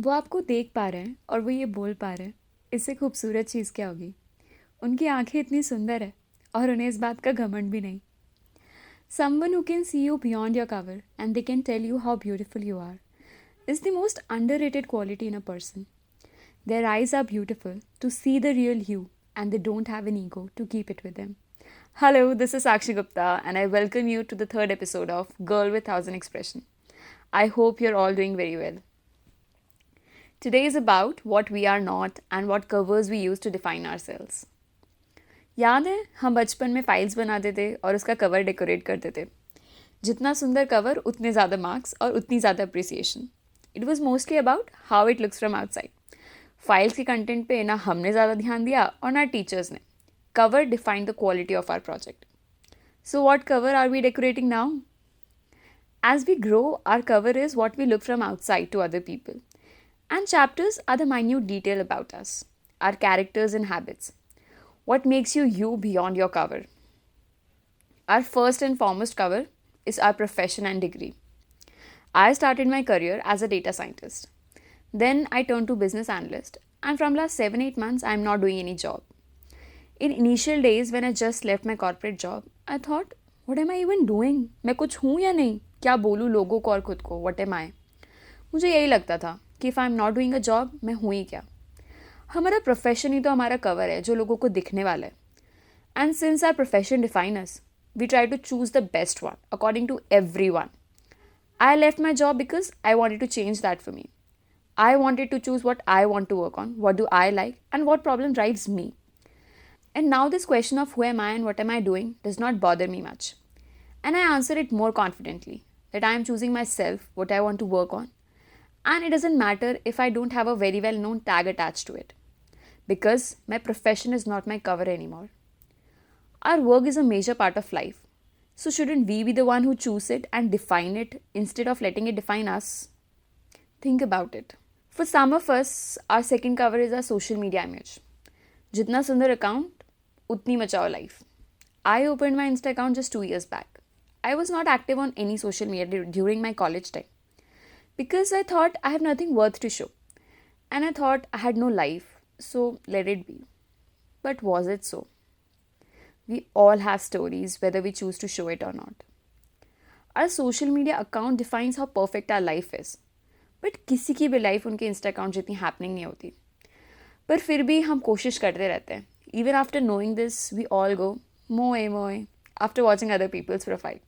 वो आपको देख पा रहे हैं और वो ये बोल पा रहे हैं, इससे खूबसूरत चीज़ क्या होगी। उनकी आंखें इतनी सुंदर है और उन्हें इस बात का घमंड भी नहीं। Someone who can see you beyond your cover and they can tell you how beautiful you are is the most underrated quality in a person. Their eyes are beautiful to see the real you and they don't have an ego to keep it with them. Hello, this is Sakshi Gupta and I welcome you to the third episode of Girl with Thousand Expression. I hope you're all doing very well. Today is about what we are not and what covers we use to define ourselves. याद है हम बचपन में files बनाते थे और उसका cover decorate करते थे। जितना सुंदर कवर उतने ज़्यादा मार्क्स और उतनी ज़्यादा appreciation. It was mostly about how it looks from outside. Files के कंटेंट पे ना हमने ज़्यादा ध्यान दिया और ना टीचर्स ने। Cover defined the quality of our project. So what cover are we decorating now? As we grow, our cover is what we look from outside to other people. And chapters are the minute detail about us, our characters and habits. What makes you you beyond your cover? Our first and foremost cover is our profession and degree. I started my career as a data scientist. Then I turned to business analyst. And from last 7-8 months, I am not doing any job. In initial days when I just left my corporate job, I thought, what am I even doing? मैं कुछ हूँ या नहीं? क्या बोलूँ लोगों को और खुद को? What am I? मुझे यही लगता था कि if I'm not doing a job, मैं हूँ ही क्या? हमारा प्रोफेशन ही तो हमारा कवर है जो लोगों को दिखने वाला है. And since our profession defines us, we try to choose the best one according to everyone. I left my job because I wanted to change that for me. I wanted to choose what I want to work on, what do I like, and what problem drives me. And now this question of who am I and what am I doing does not bother me much. And I answer it more confidently that I am choosing myself, what I want to work on. And it doesn't matter if I don't have a very well known tag attached to it. Because my profession is not my cover anymore. Our work is a major part of life. So shouldn't we be the one who choose it and define it instead of letting it define us? Think about it. For some of us, our second cover is our social media image. Jitna sundar account, utni machao life. I opened my Insta account just 2 years back. I was not active on any social media during my college time because I thought I have nothing worth to show. And I thought I had no life, so let it be. But was it so? We all have stories whether we choose to show it or not. Our social media account defines how perfect our life is. But किसी की भी life उनके Insta account जितनी happening नहीं होती. पर फिर भी हम कोशिश करते रहते हैं. Even after knowing this, we all go, moe moe, after watching other people's profile.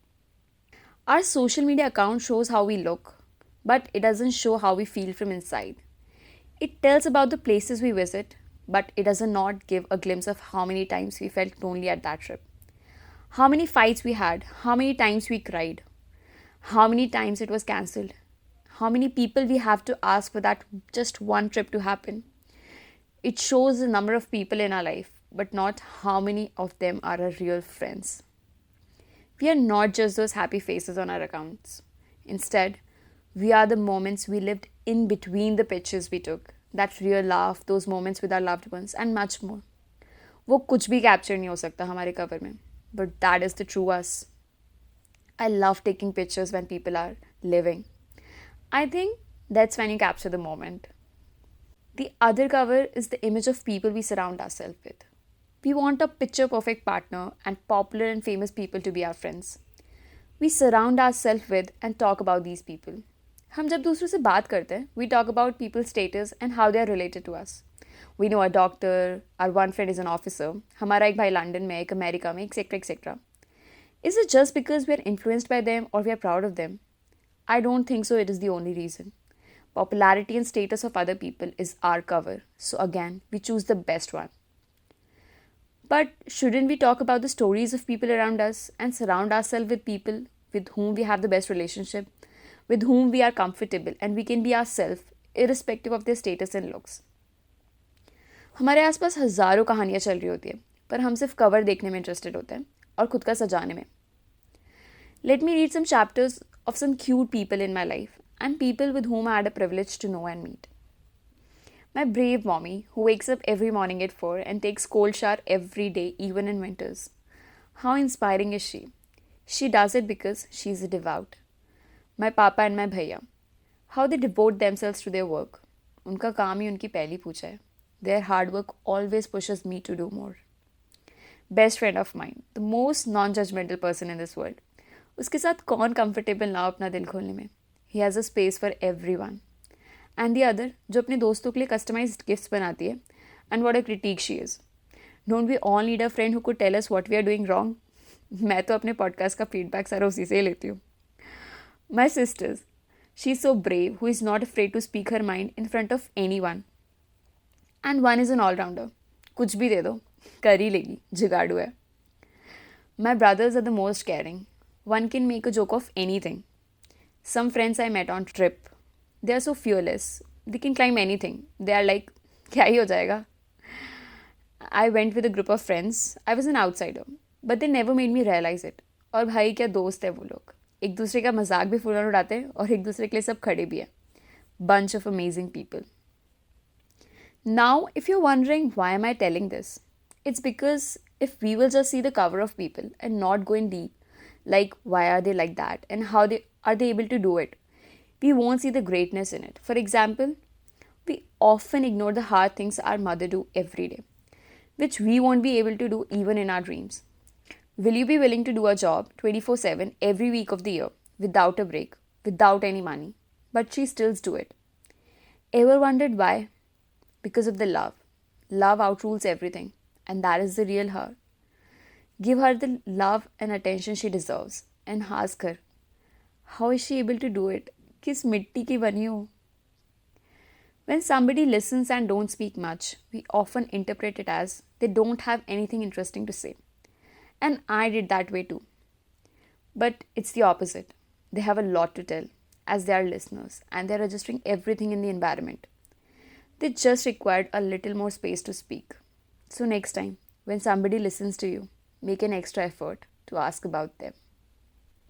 Our social media account shows how we look, but it doesn't show how we feel from inside. It tells about the places we visit, but it does not give a glimpse of how many times we felt lonely at that trip. How many fights we had, how many times we cried, how many times it was cancelled, how many people we have to ask for that just one trip to happen. It shows the number of people in our life, but not how many of them are our real friends. We are not just those happy faces on our accounts. Instead, we are the moments we lived in between the pictures we took. That real laugh, those moments with our loved ones, and much more. वो कुछ भी capture नहीं हो सकता हमारे cover में. But that is the true us. I love taking pictures when people are living. I think that's when you capture the moment. The other cover is the image of people we surround ourselves with. We want a picture perfect partner and popular and famous people to be our friends. We surround ourselves with and talk about these people. हम जब दूसरों से बात करते हैं, we talk about people's status and how they are related to us. We know a doctor, our one friend is an officer, हमारा एक भाई लंदन में, एक अमेरिका में, etc. etc. Is it just because we are influenced by them or we are proud of them? I don't think so. It is the only reason. Popularity and status of other people is our cover. So again, we choose the best one. But shouldn't we talk about the stories of people around us and surround ourselves with people with whom we have the best relationship, with whom we are comfortable and we can be ourselves irrespective of their status and looks? हमारे आसपास हज़ारों कहानियाँ चल रही होती है पर हम सिर्फ कवर देखने में इंटरेस्टेड होते हैं और खुद का सजाने में. Let me read some chapters of some cute people in my life and people with whom I had a privilege to know and meet. My brave mommy, who wakes up every morning at 4 and takes cold shower every day, even in winters. How inspiring is she? She does it because she is devout. My papa and my bhaiya, how they devote themselves to their work. उनका काम ही उनकी पहली पूछा है. Their hard work always pushes me to do more. Best friend of mine, the most non-judgmental person in this world. उसके साथ कौन comfortable ना हो अपना दिल खोलने में. He has a space for everyone. And the other, जो अपने दोस्तों के लिए customized gifts बनाती है. And what a critique she is. Don't we all need a friend who could tell us what we are doing wrong? मैं तो अपने पॉडकास्ट का फीडबैक सारा उसी से ही लेती हूँ. My sisters, she is so brave who is not afraid to speak her mind in front of anyone. And one is an all-rounder. कुछ भी दे दो, कर ही लेगी, जिगाड़ू है. My brothers are the most caring. One can make a joke of anything. Some friends I met on trip. They are so fearless. They can climb anything. They are like, क्या ही हो जाएगा? I went with a group of friends. I was an outsider. But they never made me realize it. और भाई क्या दोस्त है वो लोग. एक दूसरे का मजाक भी फुल उड़ाते हैं और एक दूसरे के लिए सब खड़े भी हैं. Bunch of amazing people. Now, if you're wondering why am I telling this, it's because if we will just see the cover of people and not go in deep, like why are they like that and how are they able to do it, we won't see the greatness in it. For example, we often ignore the hard things our mother do every day, which we won't be able to do even in our dreams. Will you be willing to do a job 24/7 every week of the year without a break, without any money, but she still do it? Ever wondered why? Because of the love. Love outrules everything, and that is the real her. Give her the love and attention she deserves, and ask her, how is she able to do it? किस मिट्टी की बनी हो? When somebody listens and don't speak much, we often interpret it as they don't have anything interesting to say. And I did that way too. But it's the opposite. They have a lot to tell, as they are listeners, and they're registering everything in the environment. They just required a little more space to speak. So next time, when somebody listens to you, make an extra effort to ask about them.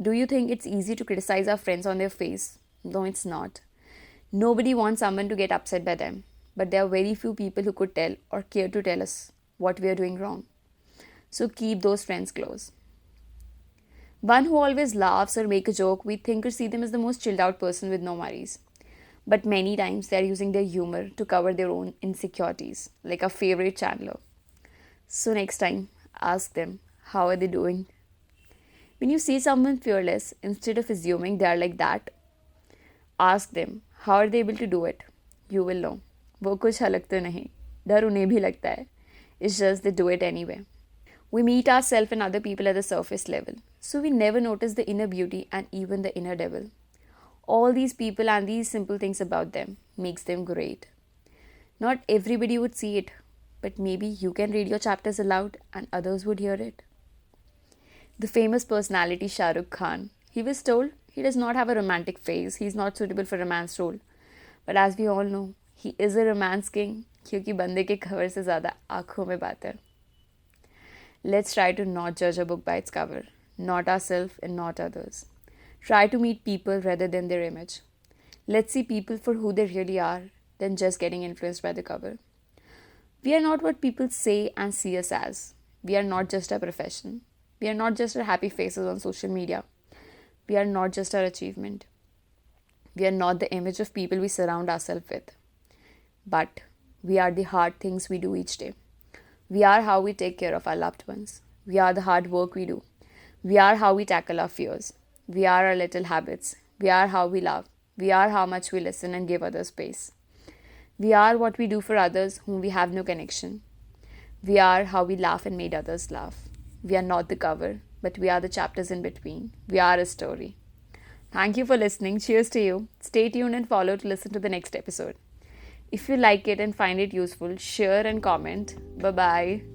Do you think it's easy to criticize our friends on their face? No, it's not. Nobody wants someone to get upset by them, but there are very few people who could tell or care to tell us what we are doing wrong. So keep those friends close. One who always laughs or makes a joke, we think or see them as the most chilled out person with no worries. But many times they are using their humor to cover their own insecurities, like a favorite channeler. So next time, ask them, how are they doing? When you see someone fearless, instead of assuming they are like that, ask them, how are they able to do it? You will know. वो कुछ अलग तो नहीं, डर उन्हें भी लगता है. It's just they do it anyway. We meet ourselves and other people at the surface level, so we never notice the inner beauty and even the inner devil. All these people and these simple things about them makes them great. Not everybody would see it, but maybe you can read your chapters aloud and others would hear it. The famous personality Shah Rukh Khan, he was told he does not have a romantic face, he is not suitable for romance role. But as we all know, he is a romance king क्योंकि बंदे के cover से ज़्यादा आँखों में बात है. Let's try to not judge a book by its cover, not ourselves and not others. Try to meet people rather than their image. Let's see people for who they really are than just getting influenced by the cover. We are not what people say and see us as. We are not just our profession. We are not just our happy faces on social media. We are not just our achievement. We are not the image of people we surround ourselves with. But we are the hard things we do each day. We are how we take care of our loved ones. We are the hard work we do. We are how we tackle our fears. We are our little habits. We are how we love. We are how much we listen and give others space. We are what we do for others whom we have no connection. We are how we laugh and made others laugh. We are not the cover, but we are the chapters in between. We are a story. Thank you for listening. Cheers to you. Stay tuned and follow to listen to the next episode. If you like it and find it useful, share and comment. Bye-bye.